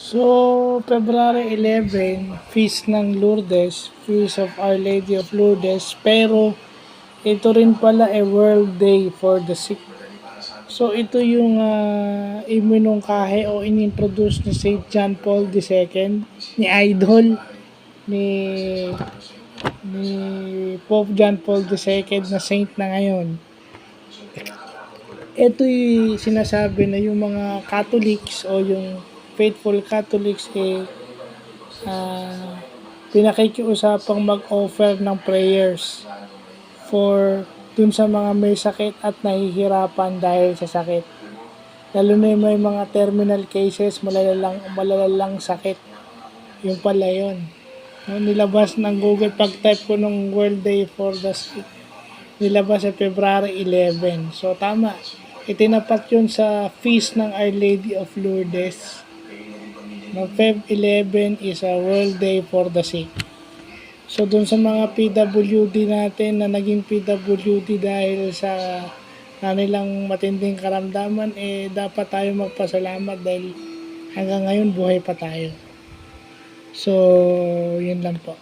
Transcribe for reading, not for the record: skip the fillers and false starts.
So, February 11, Feast ng Lourdes, Feast of Our Lady of Lourdes, pero ito rin pala World Day for the Sick. So, ito yung iminungkahi o inintroduce ni Saint John Paul II, ni Idol, ni, ni Pope John Paul II na saint na ngayon. Ito yung sinasabi na yung mga Catholics o yung faithful Catholics uh, pinakikiusapang mag-offer ng prayers for dun sa mga may sakit at nahihirapan dahil sa sakit. Lalo na yung may mga terminal cases, malalalang sakit. Yung pala yun. No, nilabas ng Google, pag-type ko ng World Day for the Sick, nilabas sa February 11. So tama, itinapat yun sa feast ng Our Lady of Lourdes. No, Feb 11 is a World Day for the Sick. So dun sa mga PWD natin na naging PWD dahil sa kanilang matinding karamdaman, dapat tayo magpasalamat dahil hanggang ngayon buhay pa tayo. So, yun lang po.